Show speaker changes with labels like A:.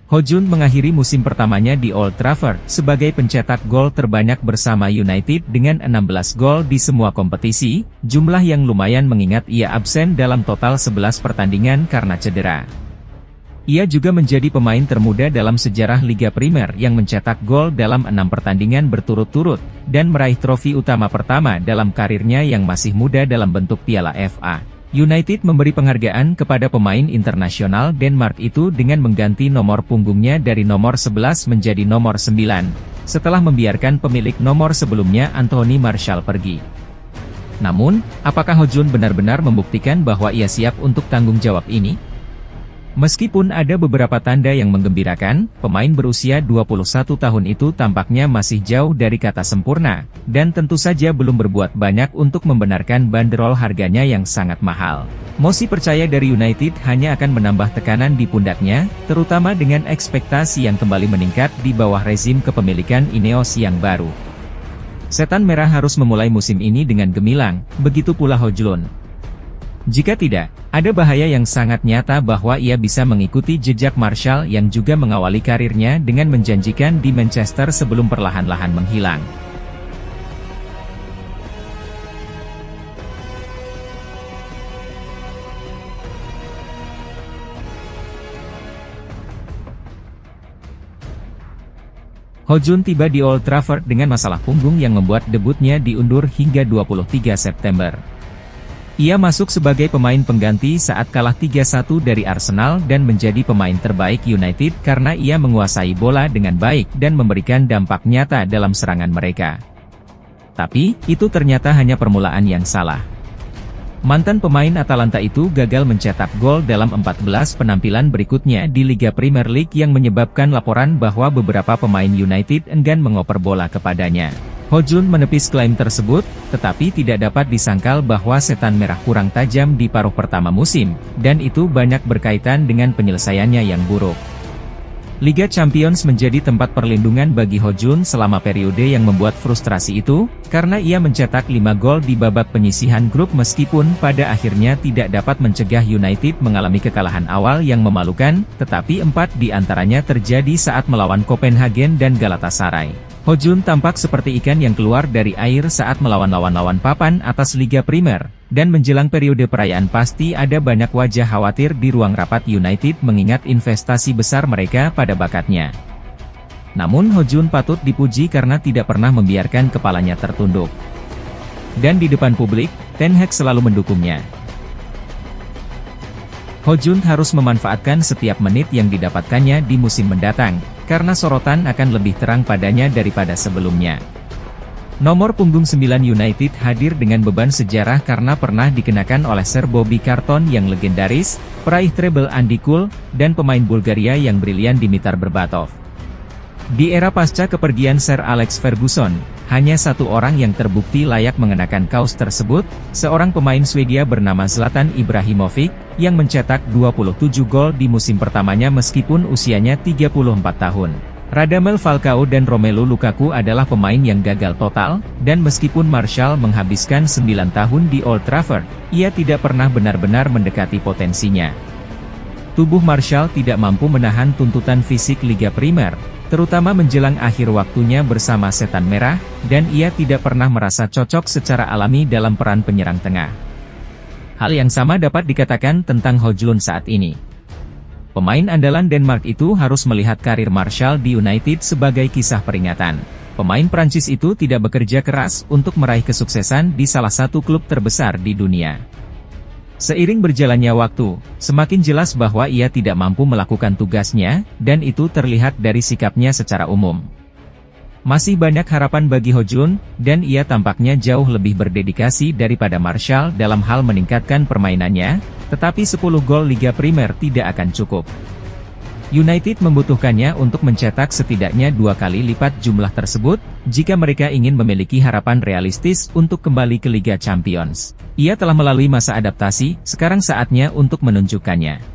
A: Ho Jun mengakhiri musim pertamanya di Old Trafford sebagai pencetak gol terbanyak bersama United dengan 16 gol di semua kompetisi, jumlah yang lumayan mengingat ia absen dalam total 11 pertandingan karena cedera. Ia juga menjadi pemain termuda dalam sejarah Liga Primer yang mencetak gol dalam 6 pertandingan berturut-turut, dan meraih trofi utama pertama dalam karirnya yang masih muda dalam bentuk Piala FA. United memberi penghargaan kepada pemain internasional Denmark itu dengan mengganti nomor punggungnya dari nomor 11 menjadi nomor 9, setelah membiarkan pemilik nomor sebelumnya Anthony Martial pergi. Namun, apakah Ho Jun benar-benar membuktikan bahwa ia siap untuk tanggung jawab ini? Meskipun ada beberapa tanda yang menggembirakan, pemain berusia 21 tahun itu tampaknya masih jauh dari kata sempurna, dan tentu saja belum berbuat banyak untuk membenarkan banderol harganya yang sangat mahal. Mosi percaya dari United hanya akan menambah tekanan di pundaknya, terutama dengan ekspektasi yang kembali meningkat di bawah rezim kepemilikan Ineos yang baru. Setan Merah harus memulai musim ini dengan gemilang, begitu pula Ho Jun. Jika tidak, ada bahaya yang sangat nyata bahwa ia bisa mengikuti jejak Martial yang juga mengawali karirnya dengan menjanjikan di Manchester sebelum perlahan-lahan menghilang. Ho Jun tiba di Old Trafford dengan masalah punggung yang membuat debutnya diundur hingga 23 September. Ia masuk sebagai pemain pengganti saat kalah 3-1 dari Arsenal dan menjadi pemain terbaik United karena ia menguasai bola dengan baik dan memberikan dampak nyata dalam serangan mereka. Tapi, itu ternyata hanya permulaan yang salah. Mantan pemain Atalanta itu gagal mencetak gol dalam 14 penampilan berikutnya di Liga Premier League yang menyebabkan laporan bahwa beberapa pemain United enggan mengoper bola kepadanya. Ho Jun menepis klaim tersebut, tetapi tidak dapat disangkal bahwa Setan Merah kurang tajam di paruh pertama musim, dan itu banyak berkaitan dengan penyelesaiannya yang buruk. Liga Champions menjadi tempat perlindungan bagi Ho Jun selama periode yang membuat frustrasi itu, karena ia mencetak 5 gol di babak penyisihan grup meskipun pada akhirnya tidak dapat mencegah United mengalami kekalahan awal yang memalukan, tetapi 4 di antaranya terjadi saat melawan Copenhagen dan Galatasaray. Ho Jun tampak seperti ikan yang keluar dari air saat melawan lawan-lawan papan atas Liga Primer, dan menjelang periode perayaan pasti ada banyak wajah khawatir di ruang rapat United mengingat investasi besar mereka pada bakatnya. Namun Ho Jun patut dipuji karena tidak pernah membiarkan kepalanya tertunduk. Dan di depan publik, Ten Hag selalu mendukungnya. Ho Jun harus memanfaatkan setiap menit yang didapatkannya di musim mendatang, karena sorotan akan lebih terang padanya daripada sebelumnya. Nomor punggung 9 United hadir dengan beban sejarah karena pernah dikenakan oleh Sir Bobby Charlton yang legendaris, peraih treble Andy Cole, dan pemain Bulgaria yang brilian Dimitar Berbatov. Di era pasca kepergian Sir Alex Ferguson, hanya satu orang yang terbukti layak mengenakan kaos tersebut, seorang pemain Swedia bernama Zlatan Ibrahimovic, yang mencetak 27 gol di musim pertamanya meskipun usianya 34 tahun. Radamel Falcao dan Romelu Lukaku adalah pemain yang gagal total, dan meskipun Martial menghabiskan 9 tahun di Old Trafford, ia tidak pernah benar-benar mendekati potensinya. Tubuh Martial tidak mampu menahan tuntutan fisik Liga Primer, terutama menjelang akhir waktunya bersama Setan Merah, dan ia tidak pernah merasa cocok secara alami dalam peran penyerang tengah. Hal yang sama dapat dikatakan tentang Ho Jun saat ini. Pemain andalan Denmark itu harus melihat karir Martial di United sebagai kisah peringatan. Pemain Prancis itu tidak bekerja keras untuk meraih kesuksesan di salah satu klub terbesar di dunia. Seiring berjalannya waktu, semakin jelas bahwa ia tidak mampu melakukan tugasnya, dan itu terlihat dari sikapnya secara umum. Masih banyak harapan bagi Ho Jun, dan ia tampaknya jauh lebih berdedikasi daripada Martial dalam hal meningkatkan permainannya, tetapi 10 gol Liga Primer tidak akan cukup. United membutuhkannya untuk mencetak setidaknya 2 kali lipat jumlah tersebut, jika mereka ingin memiliki harapan realistis untuk kembali ke Liga Champions. Ia telah melalui masa adaptasi, sekarang saatnya untuk menunjukkannya.